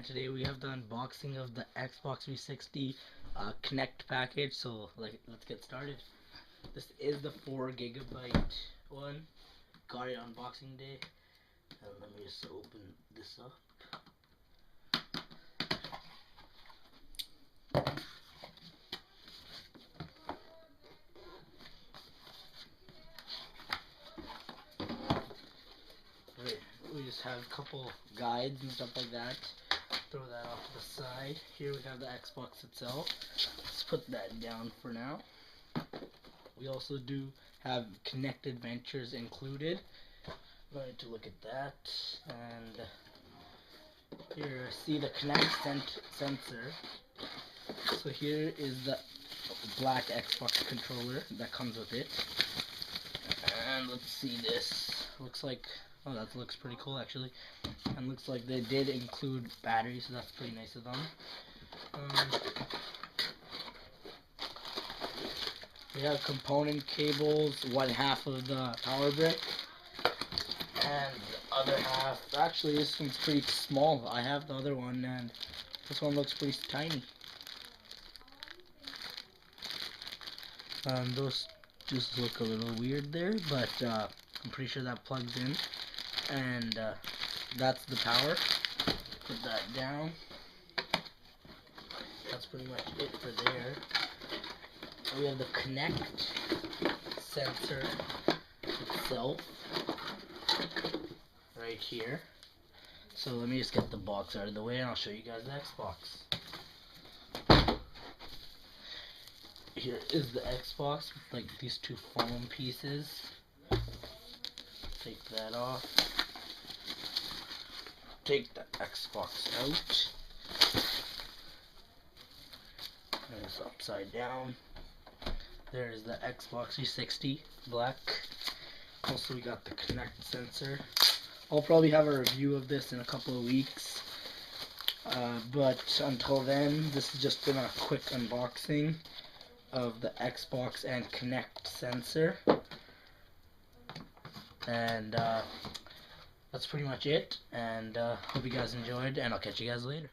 and today we have the unboxing of the Xbox 360 Kinect package. So let's get started. This is the 4 GB one. Got it unboxing day. And let me just open this up. Right, we just have a couple guides and stuff like that. Throw that off to the side. Here we have the Xbox itself. Let's put that down for now. We also do have Kinect Adventures included. I'm going to look at that, and here see the Kinect sensor. So here is the black Xbox controller that comes with it, and let's see, this looks like, oh, that looks pretty cool actually, and looks like they did include batteries, so that's pretty nice of them. We have component cables, one half of the power brick, and the other half, actually this one's pretty small. I have the other one, and this one looks pretty tiny. Those just look a little weird there, but I'm pretty sure that plugs in, and that's the power. Put that down. That's pretty much it for there. We have the Kinect sensor itself right here. So let me just get the box out of the way and I'll show you guys the Xbox. Here is the Xbox with like these two foam pieces. Take that off. Take the Xbox out. And it's upside down. There's the Xbox 360 black. Also we got the Kinect sensor. I'll probably have a review of this in a couple of weeks. But until then, this has just been a quick unboxing of the Xbox and Kinect sensor. And that's pretty much it. And hope you guys enjoyed, and I'll catch you guys later.